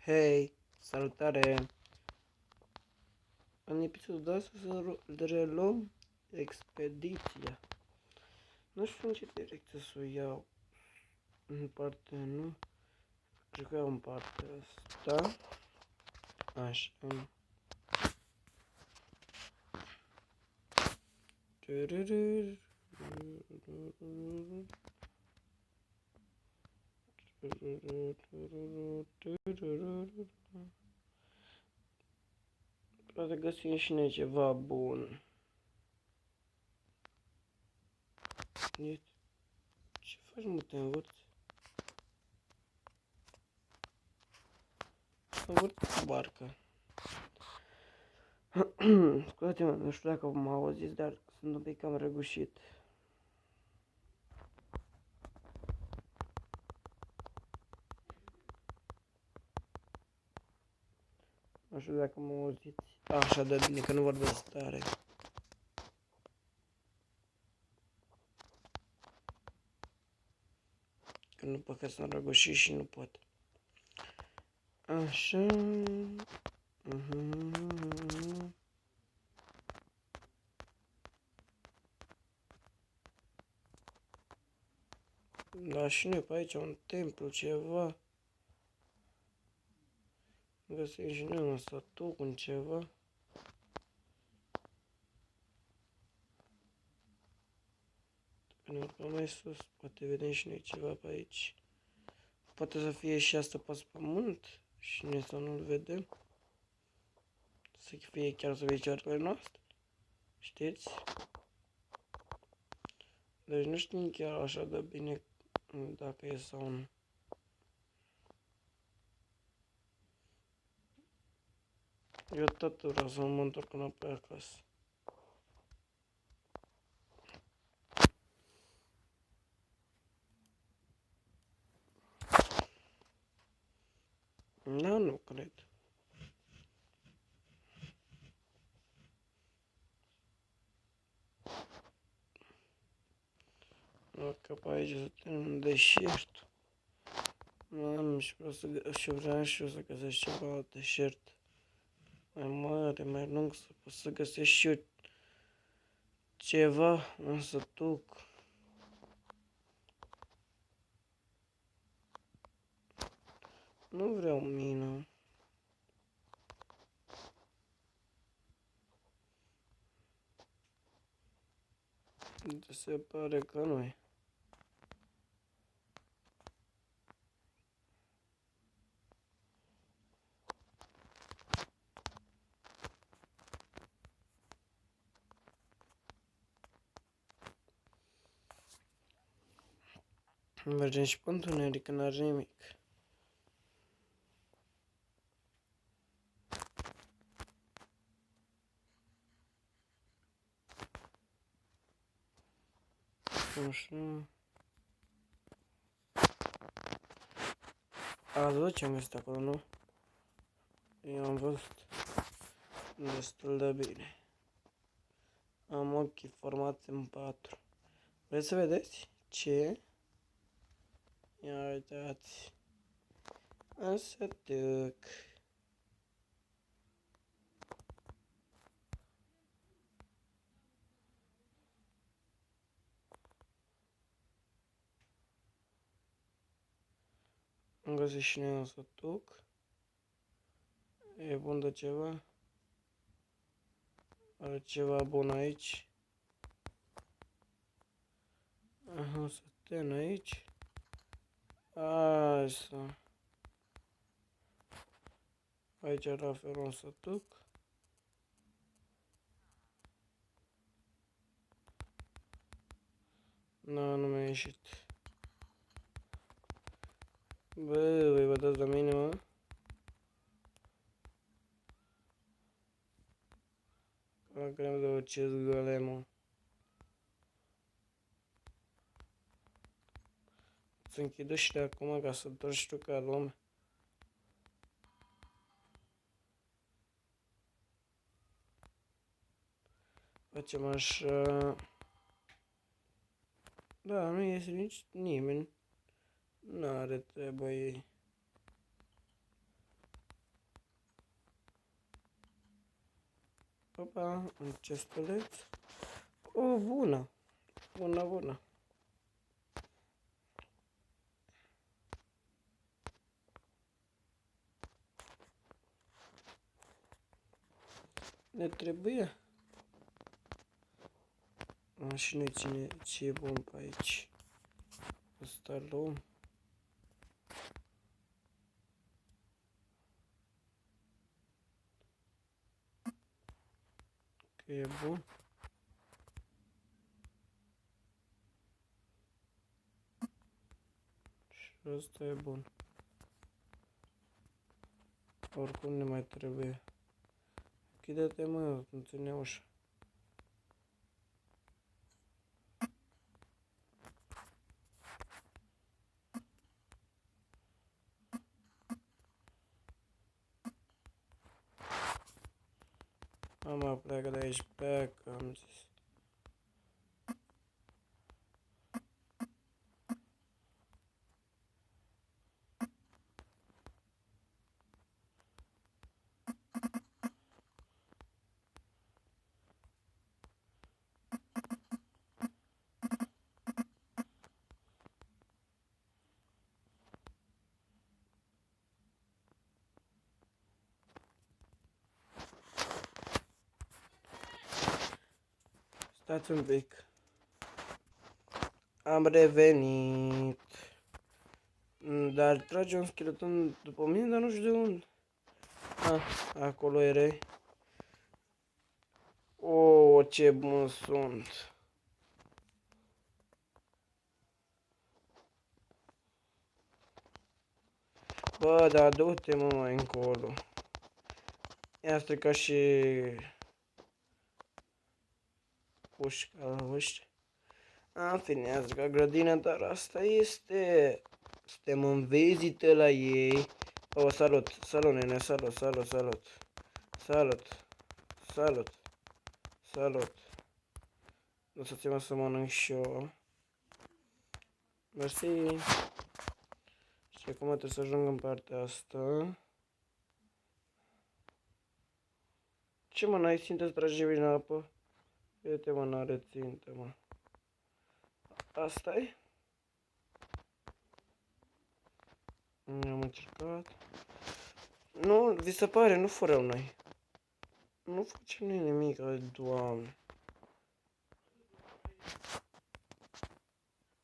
Hei, salutare! În episodul de astăzi să reluăm expediția. Nu știu în ce direcție să o iau. În partea nu. Cred că iau în partea asta. Așa. Poate găsim și noi ceva bun. Ce faci, mă, te învârți? Învârt cu barca. Scuzați-mă, nu știu dacă m-a auzit, dar sunt un pic cam răgușit. Nu știu dacă mă auziți. Așa de bine că nu vorbesc tare. Că nu pot, că sunt răgușit și nu pot. Așa. Da, și noi pe aici un templu, ceva. Găsim și noi un sătuc, un ceva. Când urcăm mai sus, poate vedem și noi ceva pe aici. Poate să fie și asta pe pământ și noi să nu-l vedem. Să fie chiar sub picioarele noastre. Știți? Deci nu știm chiar așa de bine dacă e sau nu. Eu tot vreau să mă întorc înapoi acasă. Da, nu cred. Că pe aici suntem în deșert. Vreau și eu să găsesc ceva la deșert. Mai mare, mai lung, să pot să găsesc și eu ceva, un sătuc. Nu vreau mină. Se pare că nu e. Mergem și pe întuneric, n-are nimic. Așa. Ați văzut ce am găsit acolo, nu? Eu am văzut destul de bine. Am ochii formați în patru. Vreți să vedeți ce? Ia uitați. Un sătuc. Am găsit și noi un sătuc. E bun de ceva. Are ceva bun aici. Aha, săten aici. Așa. Aici la fel un sătuc. Nu mi-a ieșit. Bă, voi vă dați la mine, mă? Că am de ce zgăle, mă. Să închid ăștia acum ca să dormi tu ca lume. Facem așa. Da, nu iese nici nimeni. N-are treabă ei. Opa, un cestuleț. O, bună. Bună. Ne trebuie. Și noi ce e bun pe aici. Asta luăm. Că e bun. Și ăsta e bun. Oricum ne mai trebuie. Închide-te, mă, nu ține ușa. Mama, pleacă de aici, pleacă, am zis. Stați un pic. Am revenit. Dar trage un skeleton după mine, dar nu știu de unde. Acolo erai. O, ce bun sunt. Bă, dar du-te, mă, mai încolo. I-a stricat și pușca ăștia. În fine, a stricat grădina, dar asta este. Suntem în vizită la ei. Oh, salut, nene, salut. Lăsați-mă să mănânc și eu. Mersi. Și acum trebuie să ajung în partea asta. Ce, mă, n-ai țintă trage în apă? Uite, mă, n-are țintă, mă. Asta-i? Am încercat. Nu, vi se pare, nu furăm noi. Nu facem noi nimic, Doamne.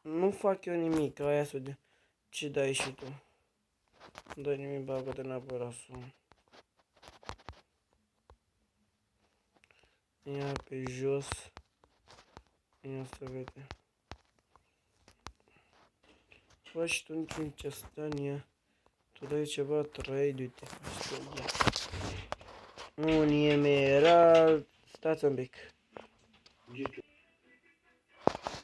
Nu fac eu nimic, aia să de. Ce dai și tu? Nu dai nimic, bagă-te înapoi la somn. Ia pe jos. Ia să vede. Bă, și tu nici stania. Tu dai ceva trade, uite. Un emerald. Stați un pic.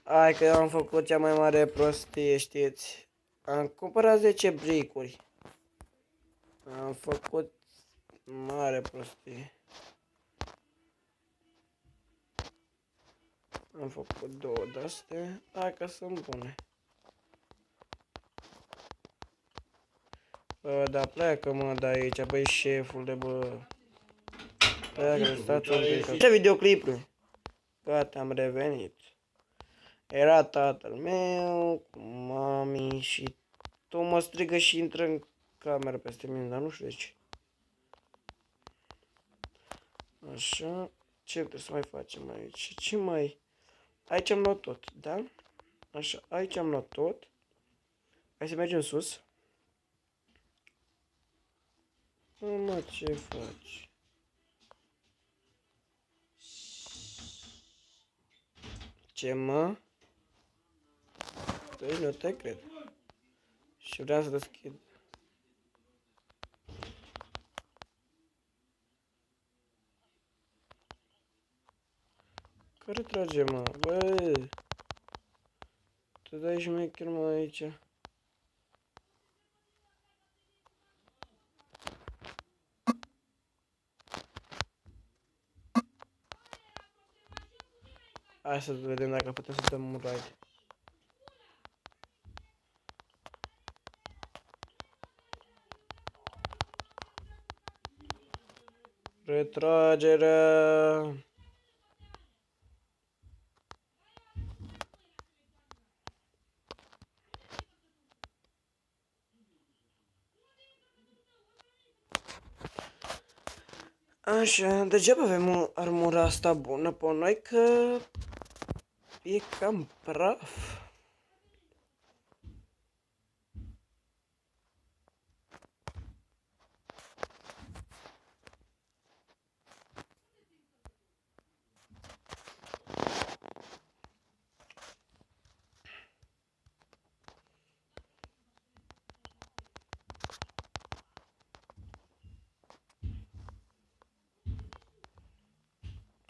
Hai că eu am făcut cea mai mare prostie, știți. Am cumpărat 10 bricuri. Am făcut mare prostie. Am făcut 2 de-astea. Hai că sunt bune. Bă, da, pleacă, mă, de aici, băi, șeful de, bă. Pleacă, stați un pic. Ce videoclipul? Gata, am revenit. Era tatăl meu, cu mami și tu mă strigă și intră în cameră peste mine, dar nu știu de ce. Așa, ce trebuie să mai facem aici? Ce mai... Aici am luat tot, da? Așa, aici am luat tot. Hai să mergem sus. Mă, ce faci? Ce, mă? Păi, nu te cred. Și vreau să deschid. Care trage, mă? Bă! Tu dai șmecher, mă, aici. Hai să vedem dacă putem să dăm un ride. Retragerea. Așa, degeaba avem armura asta bună pe noi, că e cam praf.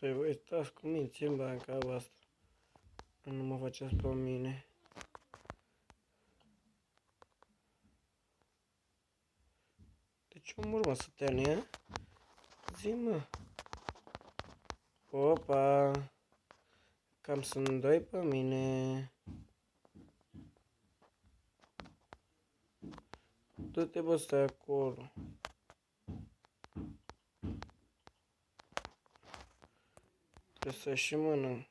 Păi voi stați cu minți în banca voastră. Nu mă faceți pe mine. De ce mă să te ia? Zi-mă. Opa. Cam sunt doi pe mine. Du-te, bă, stai acolo. Trebuie să și mănânc.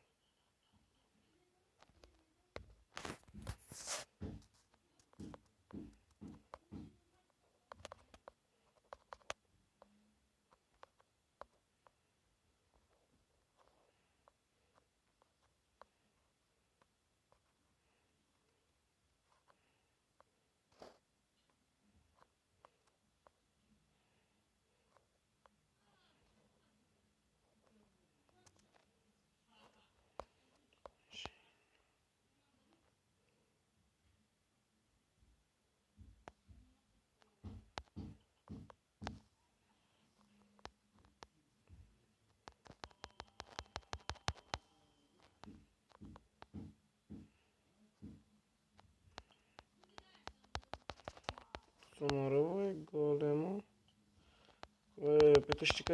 Să mă rău, golemul. Pe tu știi că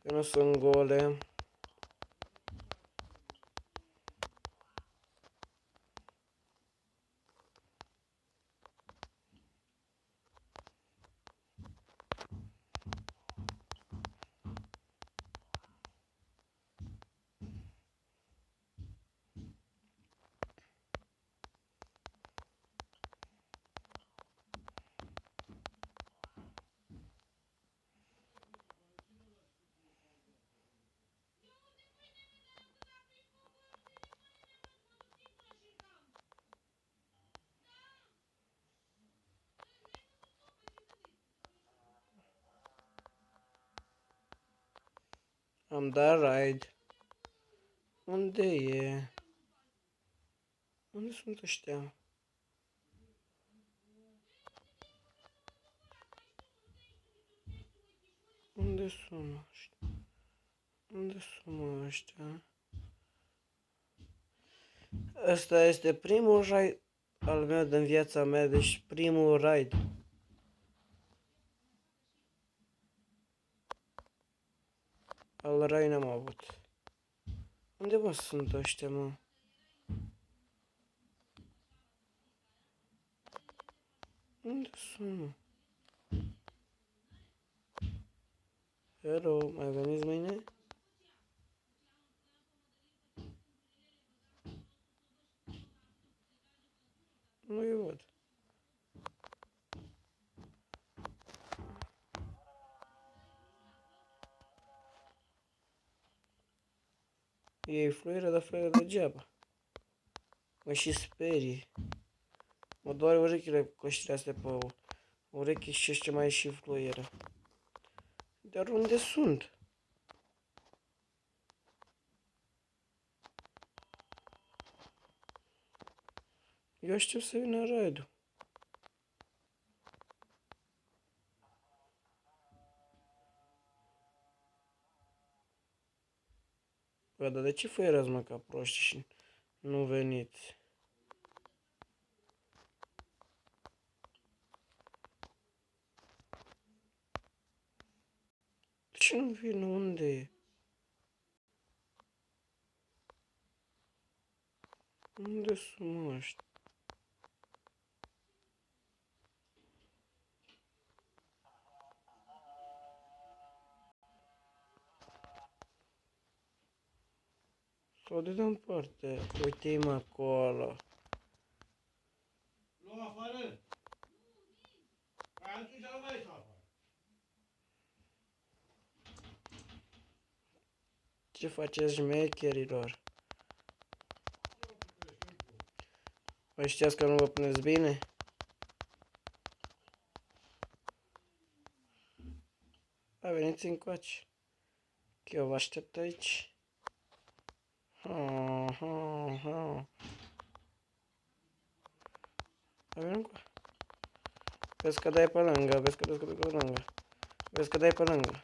eu nu sunt golem. Am dat raid. Unde e? Unde sunt ăștia? Unde sunt ăștia? Unde sunt ăștia? Ăsta este primul raid al meu din viața mea, deci primul raid. Al rai n-am avut. Unde mă sunt ăștia, mă? Unde sunt, mă? Hello, mai veniți mâine? Nu-i văd. Ei fluieră, dar fluieră degeaba. Mă și sperie. Mă doare urechile cu căștile astea pe urechi și ce mai e și fluieră. Dar unde sunt? Eu aștept să vină raidul. Bă, dar de ce fluierați, mă, ca proști și nu veniți? De ce nu vin? Unde e? Unde sunt, mă, ăștia? O de în parte. Uite-i acolo. Nu afară. Atunci nu mai afară. Ce faceți, șmecherilor? Mai știați că nu vă puneți bine? A, veniți încoace. Că eu vă aștept aici. Ha, ha, ha. A, veni încoace. Vezi că dai pe lângă, vezi că dai pe lângă. Vezi că dai pe lângă.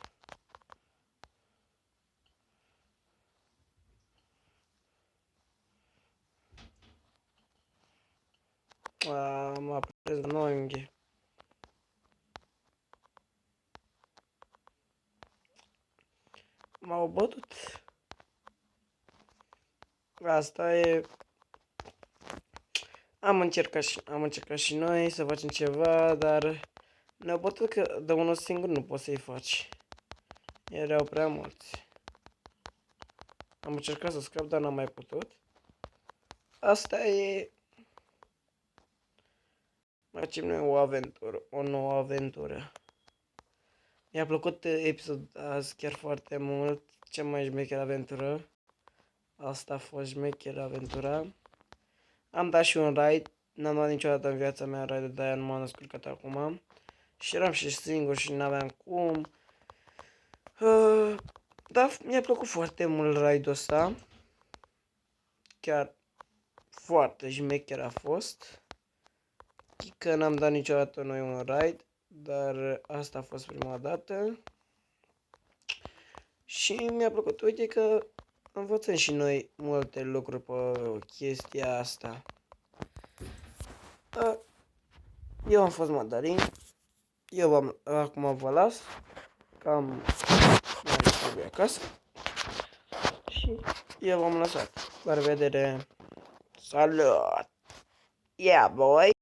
A, m-a prins în unghi. M-au bătut. Asta e. Am încercat și noi să facem ceva, dar ne-au bătut că de unul singur nu poți să-i faci. Erau prea mulți. Am încercat să scap, dar n-am mai putut. Asta e. Mai facem noi o aventură, o nouă aventură. Mi-a plăcut episodul azi chiar foarte mult. Cea mai șmecheră aventură. Asta a fost șmecheră aventura. Am dat și un raid. N-am dat niciodată în viața mea raid, de-aia nu m-am descurcat acum. Și eram și singur și n-aveam cum. Dar mi-a plăcut foarte mult raidul ăsta. Chiar foarte șmecher a fost. Că n-am dat niciodată noi un raid, dar asta a fost prima dată. Și mi-a plăcut, uite că învățăm și noi multe lucruri pe chestia asta. Eu am fost Mandarin. Acum vă las. Cam mai trebuie acasă. Și eu v-am lăsat. La revedere. Salut! Yeah, boy!